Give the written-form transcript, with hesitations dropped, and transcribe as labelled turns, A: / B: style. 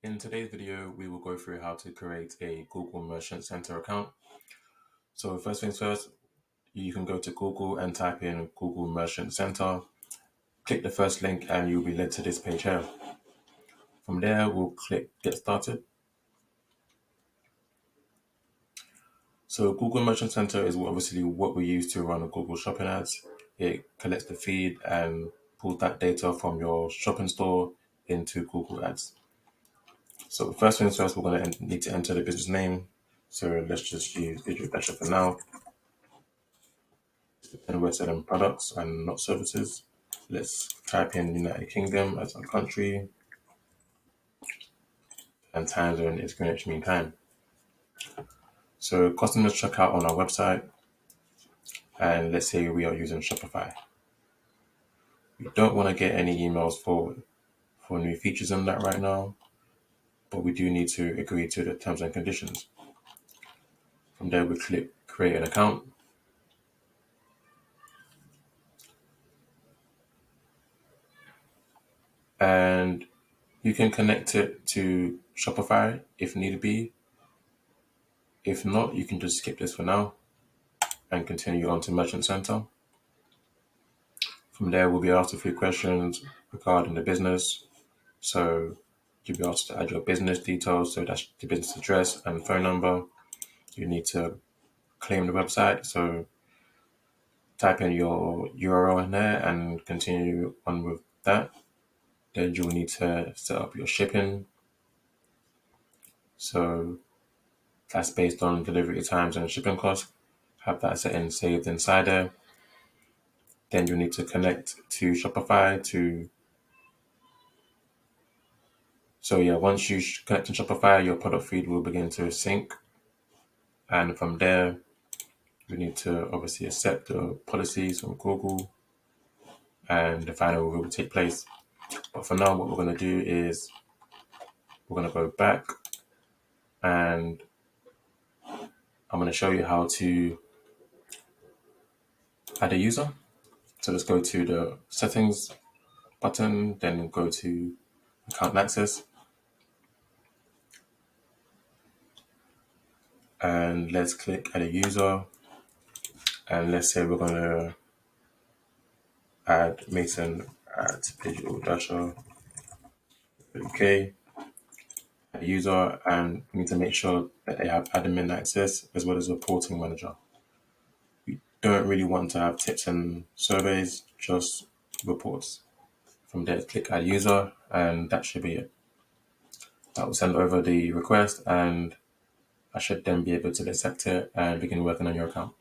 A: In today's video, we will go through how to create a Google Merchant Center account. So first things first, you can go to Google and type in Google Merchant Center. Click the first link and you'll be led to this page here. From there, we'll click Get Started. So Google Merchant Center is obviously what we use to run Google Shopping ads. It collects the feed and pulls that data from your shopping store into Google Ads. So first things first, we're going to need to enter the business name. So let's just use Digital Dasher for now. And we're selling products and not services. Let's type in United Kingdom as our country, and time zone is Greenwich Mean Time. So customers check out on our website, and let's say we are using Shopify. We don't want to get any emails for new features in that right now, but we do need to agree to the terms and conditions. From there, we click Create an Account. And you can connect it to Shopify if need be. If not, you can just skip this for now and continue on to Merchant Center. From there, we'll be asked a few questions regarding the business. So you'll be asked to add your business details. So that's the business address and phone number. You need to claim the website. So type in your URL in there and continue on with that. Then you'll need to set up your shipping. So that's based on delivery times and shipping costs. Have that set in saved inside there. Then you need to connect to Shopify once you connect to Shopify, your product feed will begin to sync. And from there, you need to obviously accept the policies from Google and the final will take place. But for now, what we're going to do is we're going to go back and I'm going to show you how to add a user. So let's go to the settings button, then go to account access. And let's click add a user. And let's say we're going to add Mason at Digital Dasher. Okay. Add a user, and we need to make sure that they have admin access as well as reporting manager. We don't really want to have tips and surveys, just reports. From there, click add user, and that should be it. That will send over the request, and I should then be able to accept it and begin working on your account.